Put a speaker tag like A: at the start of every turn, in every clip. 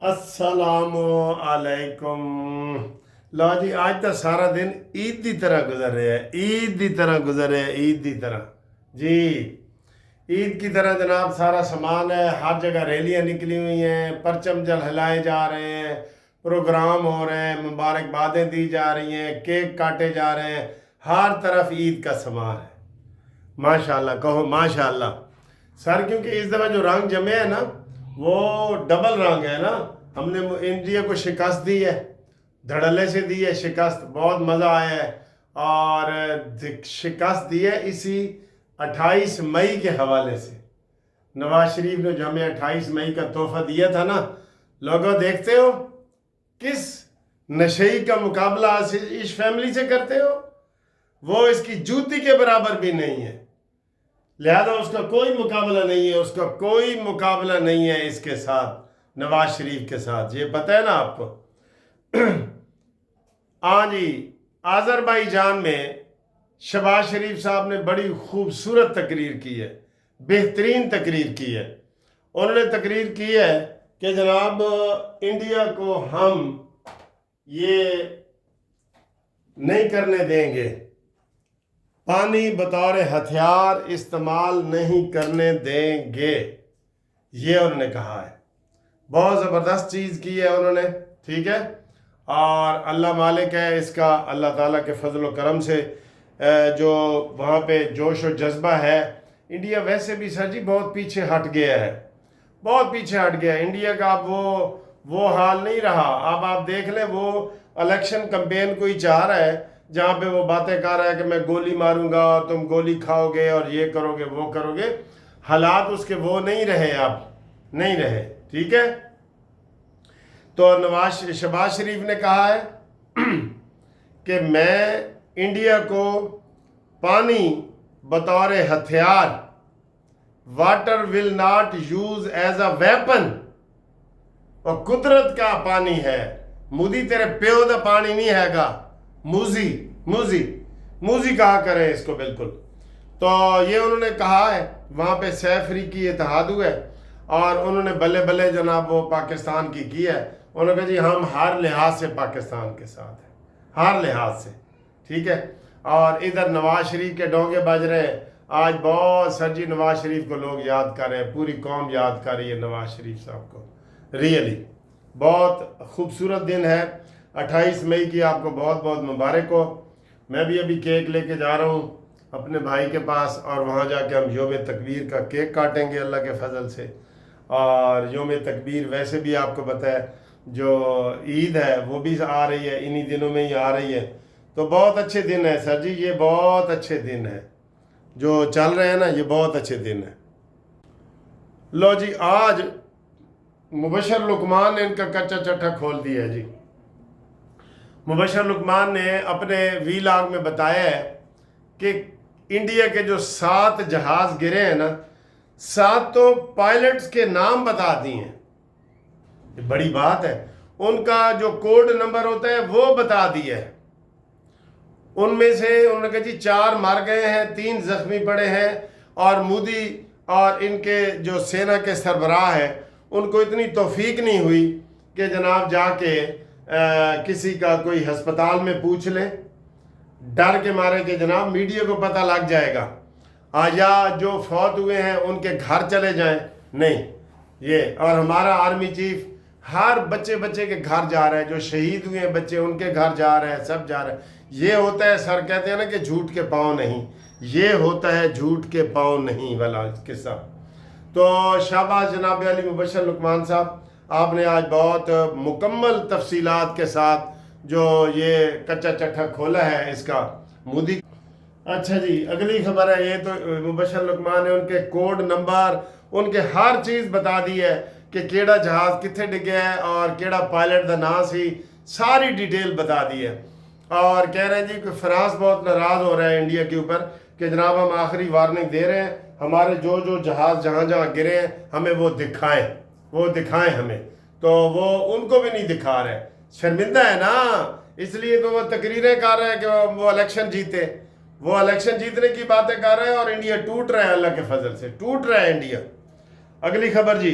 A: السلام علیکم۔ لو جی، آج تو سارا دن عید دی طرح گزر رہا ہے، عید دی طرح گزر رہا ہے، عید دی طرح جی، عید کی طرح جناب سارا سامان ہے، ہر جگہ ریلیاں نکلی ہوئی ہیں، پرچم جل ہلائے جا رہے ہیں، پروگرام ہو رہے ہیں، مبارکبادیں دی جا رہی ہیں، کیک کاٹے جا رہے ہیں، ہر طرف عید کا سامان ہے۔ ماشاءاللہ کہو ماشاءاللہ سر، کیونکہ اس دفعہ جو رنگ جمے ہیں نا وہ ڈبل رنگ ہے نا۔ ہم نے انڈیا کو شکست دی ہے، دھڑلے سے دی ہے شکست، بہت مزہ آیا ہے۔ اور شکست دی ہے اسی 28 مئی کے حوالے سے۔ نواز شریف نے جو ہمیں 28 مئی کا تحفہ دیا تھا نا، لوگوں دیکھتے ہو کس نشئی کا مقابلہ اس فیملی سے کرتے ہو، وہ اس کی جوتی کے برابر بھی نہیں ہے، لہذا اس کا کوئی مقابلہ نہیں ہے، اس کا کوئی مقابلہ نہیں ہے اس کے ساتھ، نواز شریف کے ساتھ، یہ پتہ ہے نا آپ کو۔ ہاں جی، آذربائیجان میں شہباز شریف صاحب نے بڑی خوبصورت تقریر کی ہے، بہترین تقریر کی ہے۔ انہوں نے تقریر کی ہے کہ جناب انڈیا کو ہم یہ نہیں کرنے دیں گے، پانی بطور ہتھیار استعمال نہیں کرنے دیں گے، یہ انہوں نے کہا ہے۔ بہت زبردست چیز کی ہے انہوں نے، ٹھیک ہے۔ اور اللہ مالک ہے اس کا، اللہ تعالیٰ کے فضل و کرم سے جو وہاں پہ جوش و جذبہ ہے۔ انڈیا ویسے بھی سر جی بہت پیچھے ہٹ گیا ہے، بہت پیچھے ہٹ گیا ہے انڈیا کا۔ اب وہ حال نہیں رہا۔ اب آپ دیکھ لیں، وہ الیکشن کمپین کو ہی چاہ رہا ہے جہاں پہ وہ باتیں کر رہا ہے کہ میں گولی ماروں گا اور تم گولی کھاؤ گے اور یہ کرو گے وہ کرو گے۔ حالات اس کے وہ نہیں رہے، اب نہیں رہے، ٹھیک ہے۔ تو شہباز شریف نے کہا ہے کہ میں انڈیا کو پانی بطور ہتھیار، water will not use as a weapon, اور قدرت کا پانی ہے، مودی تیرے پیو دا پانی نہیں ہے گا، موزی کہا کرے اس کو بالکل۔ تو یہ انہوں نے کہا ہے، وہاں پہ سہ افریقی اتحاد ہوئے اور انہوں نے بلے بلے جناب وہ پاکستان کی ہے۔ انہوں نے کہا جی ہم ہر لحاظ سے پاکستان کے ساتھ ہیں، ہر لحاظ سے، ٹھیک ہے۔ اور ادھر نواز شریف کے ڈونگے بج رہے ہیں، آج بہت سر جی نواز شریف کو لوگ یاد کر رہے ہیں، پوری قوم یاد کر رہی ہے نواز شریف صاحب کو، ریئلی بہت خوبصورت دن ہے۔ 28 مئی کی آپ کو بہت بہت مبارک ہو۔ میں بھی ابھی کیک لے کے جا رہا ہوں اپنے بھائی کے پاس، اور وہاں جا کے ہم یوم تکبیر کا کیک کاٹیں گے اللہ کے فضل سے۔ اور یوم تکبیر ویسے بھی آپ کو پتہ ہے جو عید ہے وہ بھی آ رہی ہے، انہی دنوں میں ہی آ رہی ہے، تو بہت اچھے دن ہے سر جی، یہ بہت اچھے دن ہے جو چل رہے ہیں نا، یہ بہت اچھے دن ہے۔ لو جی، آج مبشر لقمان نے ان کا کچا چٹھا کھول دیا ہے جی۔ مبشر لقمان نے اپنے ویلاگ میں بتایا ہے کہ انڈیا کے جو 7 جہاز گرے ہیں نا، 7 پائلٹس کے نام بتا دیے ہیں، یہ بڑی بات ہے۔ ان کا جو کوڈ نمبر ہوتا ہے وہ بتا دیا ہے۔ ان میں سے انہوں نے کہا جی 4 مر گئے ہیں، 3 زخمی پڑے ہیں، اور مودی اور ان کے جو سینا کے سربراہ ہیں ان کو اتنی توفیق نہیں ہوئی کہ جناب جا کے کسی کا کوئی ہسپتال میں پوچھ لیں، ڈر کے مارے کہ جناب میڈیا کو پتہ لگ جائے گا، یا جو فوت ہوئے ہیں ان کے گھر چلے جائیں، نہیں یہ۔ اور ہمارا آرمی چیف ہر بچے کے گھر جا رہا ہے، جو شہید ہوئے ہیں بچے ان کے گھر جا رہے ہیں، سب جا رہے ہیں۔ یہ ہوتا ہے سر، کہتے ہیں نا کہ جھوٹ کے پاؤں نہیں، یہ ہوتا ہے جھوٹ کے پاؤں نہیں والا قصہ۔ تو شاباش جناب علی مبشر لقمان صاحب، آپ نے آج بہت مکمل تفصیلات کے ساتھ جو یہ کچا چٹھا کھولا ہے اس کا مودی۔ اچھا جی، اگلی خبر ہے، یہ تو مبشر لقمان نے ان کے کوڈ نمبر، ان کے ہر چیز بتا دی ہے کہ کیڑا جہاز کتنے ڈگیا ہے اور کیڑا پائلٹ دا نام سی، ساری ڈیٹیل بتا دی ہے۔ اور کہہ رہے ہیں جی کہ فرانس بہت ناراض ہو رہا ہے انڈیا کے اوپر کہ جناب ہم آخری وارننگ دے رہے ہیں، ہمارے جو جہاز جہاں گرے ہیں ہمیں وہ دکھائیں ہمیں، تو وہ ان کو بھی نہیں دکھا رہے، شرمندہ ہے نا، اس لیے تو وہ تقریریں کر رہے ہیں کہ وہ الیکشن جیتے، وہ الیکشن جیتنے کی باتیں کر رہے ہیں، اور انڈیا ٹوٹ رہا ہے، اللہ کے فضل سے ٹوٹ رہا ہے انڈیا۔ اگلی خبر جی،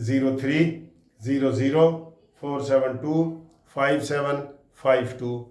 A: 030047255752